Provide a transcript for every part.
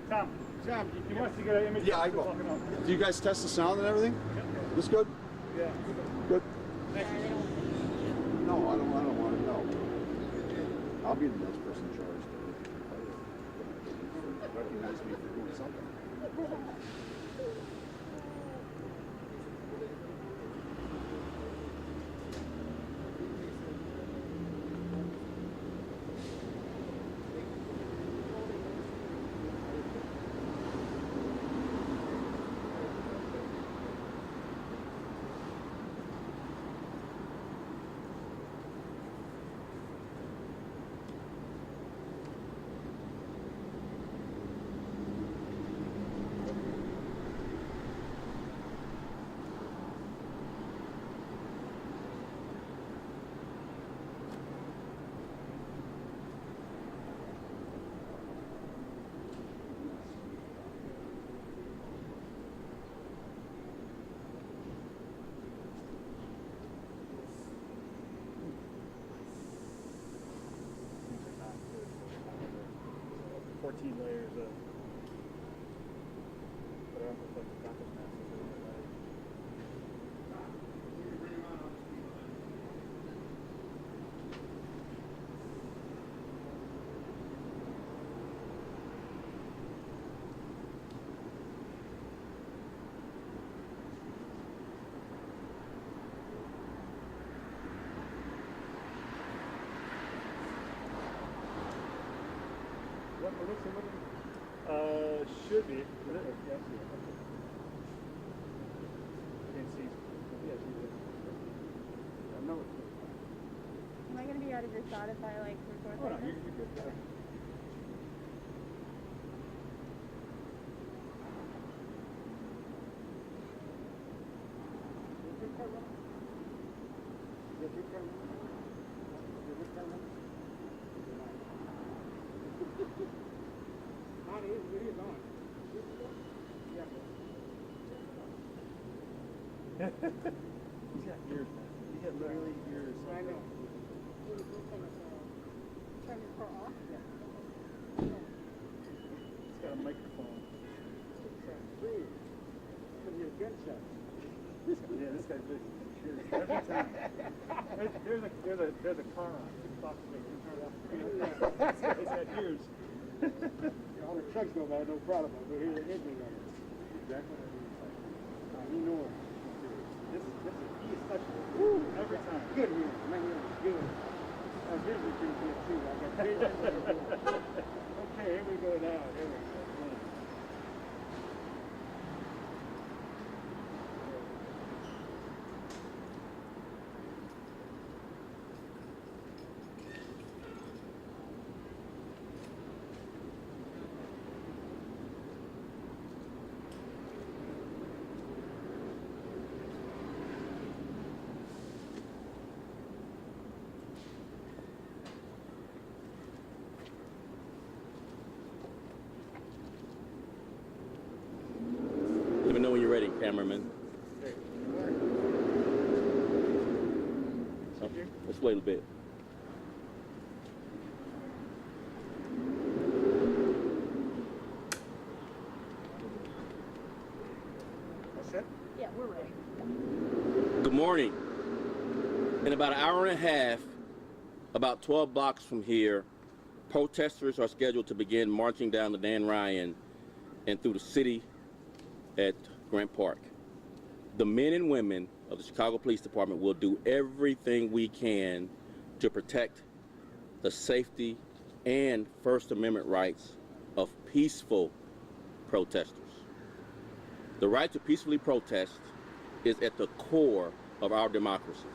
Tom, he wants to get an image. Yeah, I will. Do you guys test the sound and everything? Yeah. This good? Yeah. Good. Thank you. No, I don't want to know. I'll be the next person in charge. Recognize me for doing something. Layers of but I don't look like the compass masses or should be. Is it? Yes, yeah. Can't see. Yes, you did. I know it's good. Am I going to be out of your shot if I like record Oh, no, like you're this? good. Yeah. He's got ears, man. He got literally ears. I know. Turn your car off? Yeah. He's got a microphone. Yeah, this guy's busy. Every time. There's a car on. This guy's got ears. All the trucks go by, no problem. But here's the engine on it. Exactly what he knows. He is such a every time. Good man. Man, good. Our vision pretty good too. I got vision. Okay, here we go now. Here we go. Let me know when you're ready, cameraman. So, let's wait a bit. That's it? Yeah, we're ready. Good morning. In about an hour and a half, about 12 blocks from here, protesters are scheduled to begin marching down the Dan Ryan and through the city at Grant Park. The men and women of the Chicago Police Department will do everything we can to protect the safety and First Amendment rights of peaceful protesters. The right to peacefully protest is at the core of our democracy.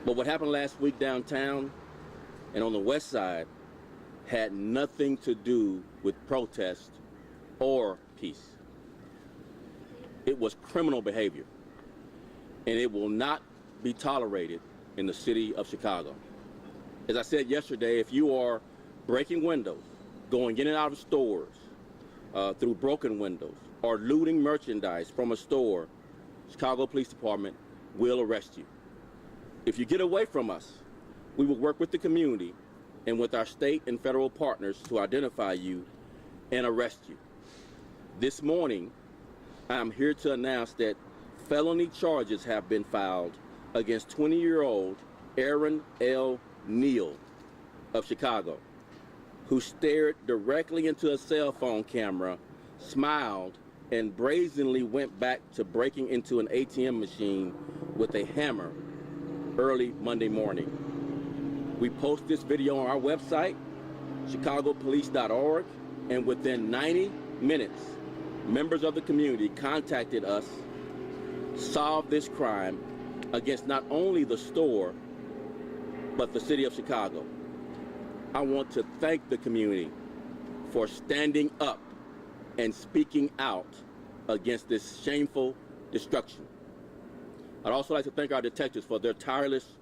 But what happened last week downtown and on the west side had nothing to do with protest or peace. It was criminal behavior, and it will not be tolerated in the city of Chicago. As I said yesterday, if you are breaking windows, going in and out of stores through broken windows, or looting merchandise from a store, Chicago Police Department will arrest you. If you get away from us, we will work with the community and with our state and federal partners to identify you and arrest you. This morning, I am here to announce that felony charges have been filed against 20-year-old Aaron L. Neal of Chicago, who stared directly into a cell phone camera, smiled, and brazenly went back to breaking into an ATM machine with a hammer early Monday morning. We post this video on our website, chicagopolice.org, and within 90 minutes, members of the community contacted us, solved this crime against not only the store, but the city of Chicago. I want to thank the community for standing up and speaking out against this shameful destruction. I'd also like to thank our detectives for their tireless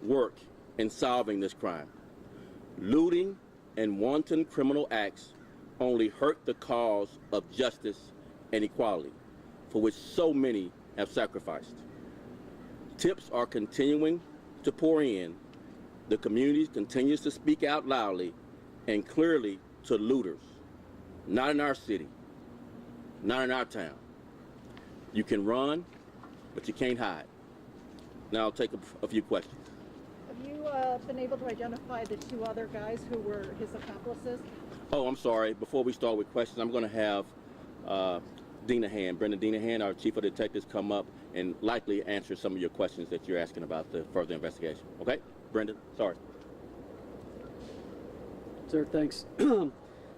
work in solving this crime. Looting and wanton criminal acts only hurt the cause of justice and equality, for which so many have sacrificed. Tips are continuing to pour in. The community continues to speak out loudly and clearly to looters. Not in our city, not in our town. You can run, but you can't hide. Now I'll take a few questions. Have you been able to identify the two other guys who were his accomplices? Oh, I'm sorry. Before we start with questions, I'm going to have Brendan Dinahan, our chief of detectives, come up and likely answer some of your questions that you're asking about the further investigation. Okay? Brendan, sorry. Sir, thanks.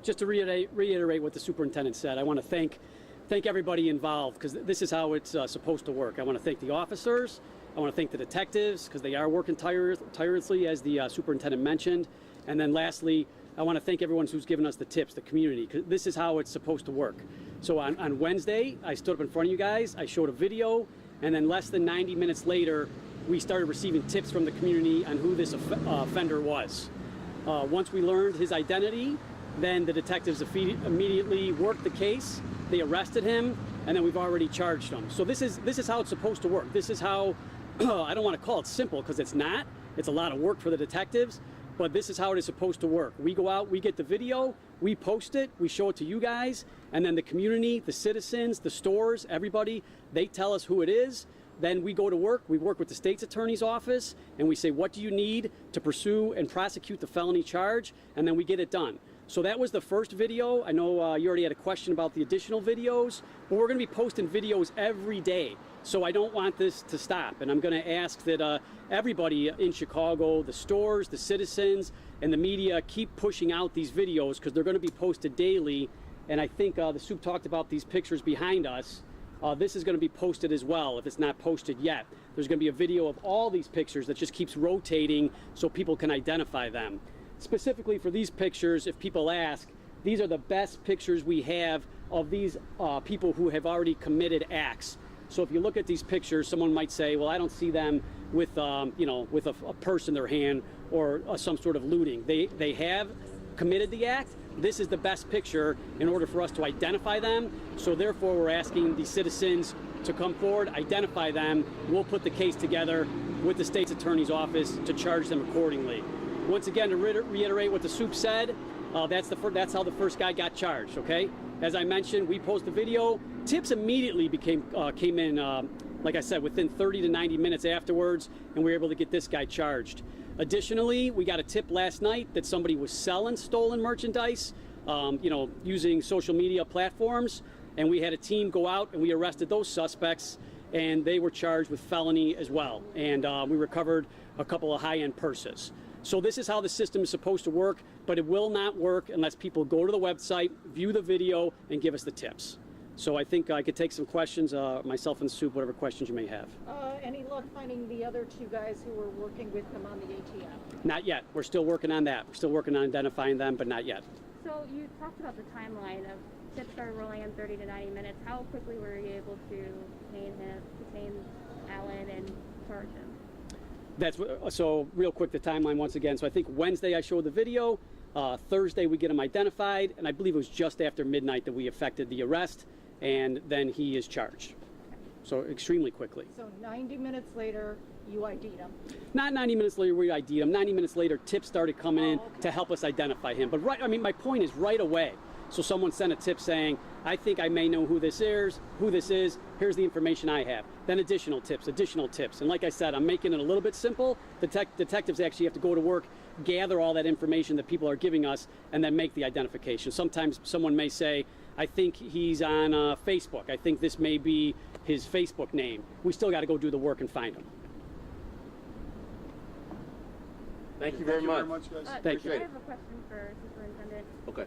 Just to reiterate what the superintendent said, I want to thank everybody involved, because this is how it's supposed to work. I want to thank the officers. I want to thank the detectives, because they are working tirelessly, as the superintendent mentioned. And then lastly, I want to thank everyone who's given us the tips, the community, because this is how it's supposed to work. So on Wednesday, I stood up in front of you guys, I showed a video, and then less than 90 minutes later, we started receiving tips from the community on who this offender was. Once we learned his identity, then the detectives immediately worked the case, they arrested him, and then we've already charged him. So this is how it's supposed to work. This is how, I don't want to call it simple, because it's not. It's a lot of work for the detectives, but this is how it is supposed to work. We go out, we get the video, we post it, we show it to you guys, and then the community, the citizens, the stores, everybody, they tell us who it is. Then we go to work, we work with the state's attorney's office, and we say, what do you need to pursue and prosecute the felony charge? And then we get it done. So that was the first video. I know you already had a question about the additional videos, but we're going to be posting videos every day. So I don't want this to stop. And I'm going to ask that everybody in Chicago, the stores, the citizens, and the media keep pushing out these videos, because they're going to be posted daily. And I think the Soup talked about these pictures behind us. This is going to be posted as well, if it's not posted yet. There's going to be a video of all these pictures that just keeps rotating so people can identify them. Specifically for these pictures, if people ask, these are the best pictures we have of these people who have already committed acts. So if you look at these pictures, someone might say, well, I don't see them with, with a purse in their hand or some sort of looting. They have committed the act. This is the best picture in order for us to identify them. So therefore, we're asking the citizens to come forward, identify them. We'll put the case together with the state's attorney's office to charge them accordingly. Once again, to reiterate what the Soup said, that's how the first guy got charged, okay? As I mentioned, we post the video. Tips immediately came in, like I said, within 30 to 90 minutes afterwards, and we were able to get this guy charged. Additionally, we got a tip last night that somebody was selling stolen merchandise, using social media platforms, and we had a team go out and we arrested those suspects, and they were charged with felony as well. And we recovered a couple of high-end purses. So this is how the system is supposed to work, but it will not work unless people go to the website, view the video, and give us the tips. So I think I could take some questions, myself and Soup, whatever questions you may have. Any luck finding the other two guys who were working with him on the ATM? Not yet. We're still working on that. We're still working on identifying them, but not yet. So you talked about the timeline of tips started rolling in 30 to 90 minutes. How quickly were you able to detain Alan and charge him? So real quick, the timeline once again. So I think Wednesday I showed the video. Thursday we get him identified, and I believe it was just after midnight that we effected the arrest, and then he is charged. So extremely quickly. So 90 minutes later, you ID'd him? Not 90 minutes later we ID'd him. 90 minutes later, tips started coming in to help us identify him. But my point is right away. So someone sent a tip saying, I think I may know who this is, here's the information I have. Then additional tips. And like I said, I'm making it a little bit simple. The detectives actually have to go to work, gather all that information that people are giving us, and then make the identification. Sometimes someone may say, I think he's on Facebook. I think this may be his Facebook name. We still got to go do the work and find him. Thank you very much. guys. Thank you. I have a question for Superintendent. Okay.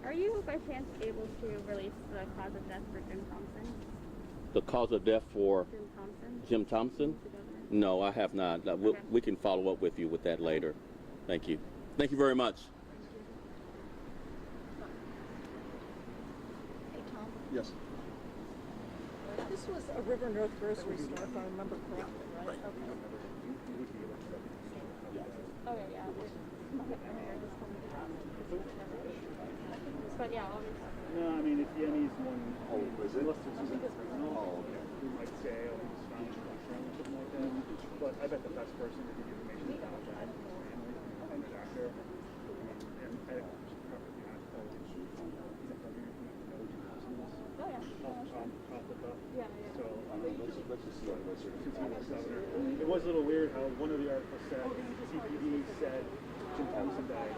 Are you by chance able to release the cause of death for Jim Thompson? The cause of death for Jim Thompson? Jim Thompson? The governor? No, I have not. Okay. We can follow up with you with that later. Thank you. Thank you very much. Hey, Tom, Yes. this was a River North grocery store, if I remember correctly, right? Okay. Okay, yeah. But yeah, obviously. No, I mean, if Yenny's one, Oh, is it? unless there's something criminal, Oh, okay. we might say, oh, he was found in a restaurant or something like that. But I bet the best person to give you information is Dr. And the doctor. And I should probably not tell you. He's a partner, you know who Thompson is. Oh yeah. Off the cuff. Yeah, yeah. So, Let's just see what it is. since he was governor, it was a little weird how one of the articles said CPD said Jim Thompson died.